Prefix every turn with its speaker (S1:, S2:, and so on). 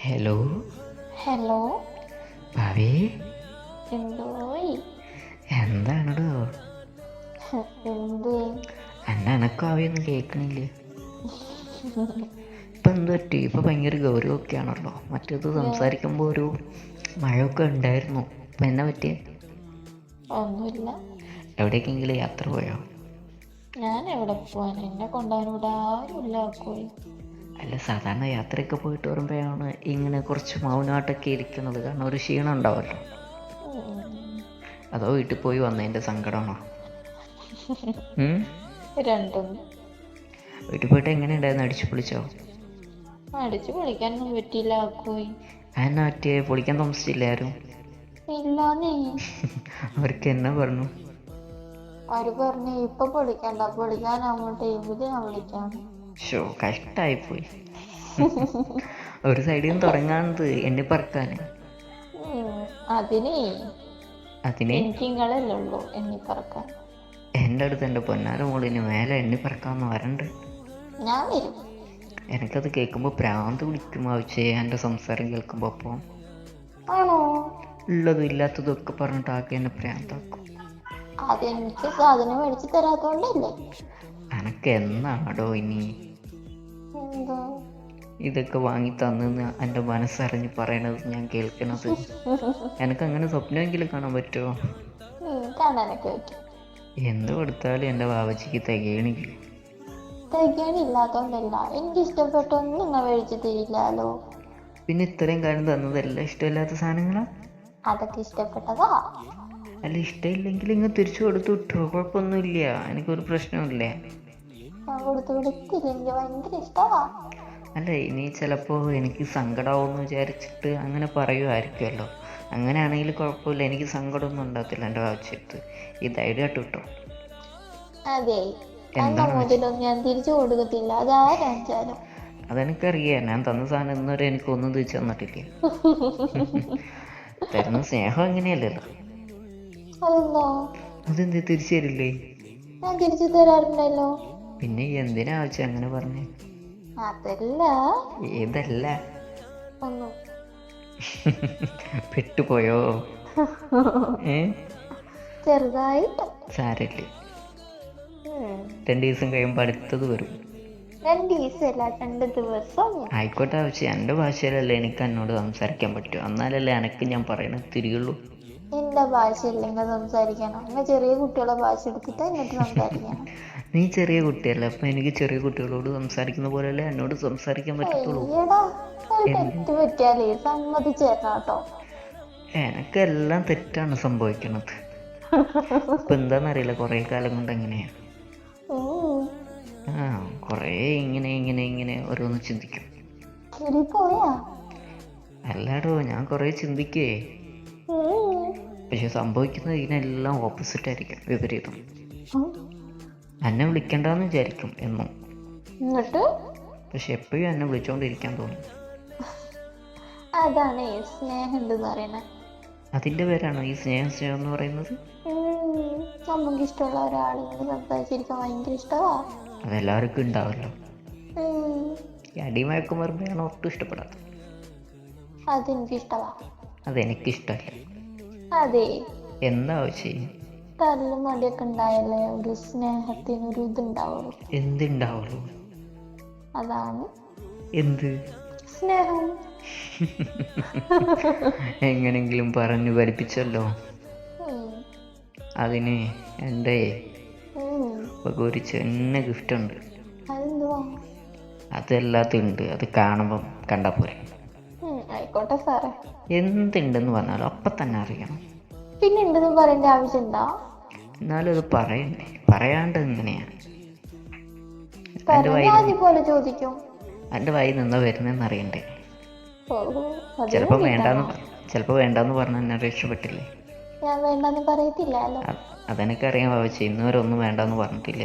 S1: Hello
S2: hello.
S1: ഭാവി,
S2: എന്തോയി?
S1: എന്താണടോ
S2: എന്ത്?
S1: എന്നെ എനക്കും അവയൊന്നും കേൾക്കണില്ല. ഇപ്പം എന്ത് പറ്റി? ഇപ്പം ഭയങ്കര ഗൗരവമൊക്കെ ആണല്ലോ. മറ്റേത് സംസാരിക്കുമ്പോൾ ഒരു മഴയൊക്കെ ഉണ്ടായിരുന്നു. ഇപ്പം എന്നാ പറ്റിയേ?
S2: ഒന്നുമില്ല.
S1: എവിടേക്കെങ്കിലും യാത്ര പോയോ?
S2: ഞാൻ എവിടെ പോവാൻ? എന്നെ കൊണ്ടുപോകാൻ ഇവിടെ ആരുമില്ല. പോയി
S1: അല്ല, സാധാരണ യാത്രയൊക്കെ പോയിട്ട് വരുമ്പോഴാണ് ഇങ്ങനെ കുറച്ച് മൗനമായിട്ടൊക്കെ ഇരിക്കുന്നത്. കാരണം ഒരു ക്ഷീണം ഉണ്ടാവുമല്ലോ. അതോ വീട്ടിൽ പോയി വന്നതിൻ്റെ സങ്കടമാണോ?
S2: രണ്ടും.
S1: വീട്ടിൽ പോയിട്ട് എങ്ങനെയുണ്ടായിരുന്നു? അടിച്ചു പൊളിച്ചോ?
S2: അടിച്ചു പൊളിക്കാനൊന്നും പറ്റിയില്ല. പോയി
S1: എന്നാ പറ്റിയേ? പൊളിക്കാൻ താമസിച്ചില്ല ആരും?
S2: ഇല്ലാന്നേ.
S1: അവർക്ക് എന്നാ പറഞ്ഞു?
S2: അവര് പറഞ്ഞു ഇപ്പൊ പൊളിക്കണ്ട, പൊളിക്കാനാവുമ്പോ ടൈമില് ഞാൻ വിളിക്കാം.
S1: ഷോ, കഷ്ടായിപ്പോയി. ഒരു സൈഡിൽ നിന്ന് തുടങ്ങാണത് എണ്ണി പറക്കാൻ.
S2: അതിന്
S1: അതിന്
S2: എനിക്ക് നിങ്ങളല്ലേ ഉള്ളൂ എണ്ണി പറക്കാൻ.
S1: എൻ്റെ അടുത്ത് എൻ്റെ പൊന്നാര മോളിന് മേലെ എണ്ണി പറക്കാമെന്ന് വരണ്ട്.
S2: ഞാൻ വരും.
S1: എനിക്കത് കേൾക്കുമ്പോൾ ഭ്രാന്ത് പിടിക്കും ആവശ്യം. എൻ്റെ സംസാരം കേൾക്കുമ്പോൾ അപ്പോൾ
S2: ആണോ?
S1: ഉള്ളതും ഇല്ലാത്തതും ഒക്കെ പറഞ്ഞിട്ട് ആക്കി എന്നെ ഭ്രാന്താക്കും.
S2: അതെനിക്ക് സാധനം മേടിച്ച് തരാത്തോണ്ടല്ലേ.
S1: എനക്ക് എന്നാടോ ഇനി
S2: എന്താ
S1: ഇതൊക്കെ വാങ്ങി തന്നെന്ന് എൻ്റെ മനസ്സറിഞ്ഞ് പറയണത് ഞാൻ കേൾക്കണത്? എനക്കങ്ങനെ സ്വപ്നമെങ്കിലും കാണാൻ പറ്റുമോ?
S2: കാണാനൊക്കെ പറ്റും.
S1: എന്ത് കൊടുത്താലും എൻ്റെ ബാബച്ചിക്ക് തികയണില്ല.
S2: തികയാനില്ലാത്തോണ്ടല്ല, എനിക്ക് ഇഷ്ടപ്പെട്ടൊന്നും നിങ്ങൾ മേടിച്ച് തരില്ലാലോ.
S1: പിന്നെ ഇത്രയും കാലം തന്നതെല്ലാം ഇഷ്ടമില്ലാത്ത സാധനങ്ങളാ?
S2: അതൊക്കെ ഇഷ്ടപ്പെട്ടതാ.
S1: അല്ല, ഇഷ്ടമില്ലെങ്കിൽ ഇങ്ങ് തിരിച്ചു കൊടുത്തു വിട്ടോ, കുഴപ്പമൊന്നുമില്ല. എനിക്കൊരു പ്രശ്നമില്ല.
S2: ഞാൻ കൊടുത്തു വിടത്തില്ല, എനിക്ക് ഭയങ്കര ഇഷ്ടമാ.
S1: അല്ല, ഇനി ചിലപ്പോൾ എനിക്ക് സങ്കടമാവുമെന്ന് വിചാരിച്ചിട്ട് അങ്ങനെ പറയുമായിരിക്കുമല്ലോ. അങ്ങനെയാണെങ്കിൽ കുഴപ്പമില്ല, എനിക്ക് സങ്കടമൊന്നും ഉണ്ടാകത്തില്ല എൻ്റെ ആവശ്യത്ത്. ഈ ധൈര്യമായിട്ട് കിട്ടോ.
S2: അതെ, അന്ന
S1: എന്താണ്
S2: മുതലൊന്നും ഞാൻ തിരിച്ചു കൊടുക്കത്തില്ല, അതാരാച്ചാലും.
S1: അതെനിക്കറിയാം. ഞാൻ തന്ന സാധനം ഇന്നുവരെ എനിക്കൊന്നും തിരിച്ചു തന്നിട്ടില്ല. തരുന്ന സ്നേഹം എങ്ങനെയല്ലല്ലോ.
S2: അതെന്താ?
S1: അതെന്ത് തിരിച്ചു തരില്ലേ?
S2: ഞാൻ തിരിച്ചു തരാറുണ്ടല്ലോ.
S1: പിന്നെ എന്തിനാ ആവശ്യം അങ്ങനെ പറഞ്ഞേ?
S2: അതല്ല.
S1: ഏതല്ല?
S2: ഒന്നും.
S1: പെട്ടുപോയോ?
S2: ചെറുതായിട്ട്.
S1: സാരല്ലേ, 2 ദിവസം കഴിയുമ്പോൾ അടുത്തത് വരും.
S2: 2 ദിവസമല്ല, 2 ദിവസം.
S1: ആയിക്കോട്ടെ, ആവശ്യം എൻ്റെ ഭാഷയിലല്ലേ എനിക്ക് എന്നോട് സംസാരിക്കാൻ പറ്റും. എന്നാലല്ലേ എനക്ക് ഞാൻ പറയണത് തിരിയുള്ളൂ.
S2: എന്റെ ഭാഷയില്ലെങ്കിൽ സംസാരിക്കണം. നിങ്ങൾ ചെറിയ കുട്ടികളെ ഭാഷ എടുത്തിട്ട് എന്നിട്ട് സംസാരിക്കണം.
S1: നീ ചെറിയ കുട്ടിയല്ലേ, അപ്പം എനിക്ക് ചെറിയ കുട്ടികളോട് സംസാരിക്കുന്ന പോലെയല്ലേ എന്നോട് സംസാരിക്കാൻ പറ്റത്തുള്ളൂ.
S2: അയ്യടാ, തെറ്റ് പറ്റിയാലേ സമ്മതിച്ചേരണം കേട്ടോ.
S1: എനക്കെല്ലാം തെറ്റാണ് സംഭവിക്കണത്. ഇപ്പം എന്താണെന്നറിയില്ല, കുറേ കാലം കൊണ്ട് എങ്ങനെയാണ് കുറേ ഇങ്ങനെ ഓരോന്ന് ചിന്തിക്കും. അല്ലാടോ, ഞാൻ കുറേ ചിന്തിക്കേ. പക്ഷെ സംഭവിക്കുന്നത് ഇതിനെല്ലാം ഓപ്പോസിറ്റ് ആയിരിക്കും, വിപരീതം. എന്നെ വിളിക്കണ്ടെന്ന് വിചാരിക്കും എന്നും, പക്ഷെ എപ്പോഴും എന്നെ വിളിച്ചോണ്ടിരിക്കാൻ തോന്നും.
S2: അതാണ് സ്നേഹം എന്ന് പറയുന്നത്.
S1: അതിൻ്റെ പേരാണ് ഈ സ്നേഹം എന്ന് പറയുന്നത്.
S2: നമുക്ക് ഇഷ്ടമുള്ള ഒരാളിനോട് സംസാരിച്ചിരിക്കാൻ ഭയങ്കര ഇഷ്ടമാ.
S1: അതെല്ലാവർക്കും ഉണ്ടാവല്ലോ. ഈ അടിമയക്കം പറയുമ്പോഴാണ് ഒട്ടും ഇഷ്ടപ്പെടാത്തത്.
S2: അതെനിക്ക് ഇഷ്ടമാ.
S1: അതെനിക്കിഷ്ടമല്ല.
S2: അതെ,
S1: എന്താ ആവശ്യം?
S2: തല്ലും മടിയൊക്കെ ഉണ്ടായല്ലേ ഒരു സ്നേഹത്തിനൊരു ഇതുണ്ടാവുള്ളൂ.
S1: എന്തുണ്ടാവുള്ളൂ?
S2: അതാണ്
S1: എന്ത്
S2: സ്നേഹം.
S1: എങ്ങനെങ്കിലും പറഞ്ഞു പഠിപ്പിച്ചല്ലോ. അതിന് എൻ്റെ ഒരു ചെന്ന ഗിഫ്റ്റ് ഉണ്ട്. അതെല്ലാത്തുണ്ട്. അത് കാണുമ്പം കണ്ടാൽ പോരെ.
S2: ആയിക്കോട്ടെ സാറേ.
S1: എന്തുണ്ടെന്ന് പറഞ്ഞാലും അപ്പം തന്നെ അറിയണം.
S2: പിന്നെ ഉണ്ടെന്ന് പറയേണ്ട ആവശ്യം എന്താ?
S1: എന്നാലും അത് പറയണ്ടേ? പറയാണ്ട് എങ്ങനെയാണ്? എൻ്റെ വായി നിന്നാ വരുന്നതെന്ന് അറിയണ്ടേ? ചിലപ്പോൾ വേണ്ടാന്ന് പറഞ്ഞാൽ എന്നെ രക്ഷപ്പെട്ടില്ലേ?
S2: ഞാൻ വേണ്ടെന്ന് പറയത്തില്ലല്ലോ.
S1: അതെനിക്കറിയാം. ആവശ്യം ഇന്നുവരെ ഒന്നും വേണ്ടെന്ന് പറഞ്ഞിട്ടില്ല.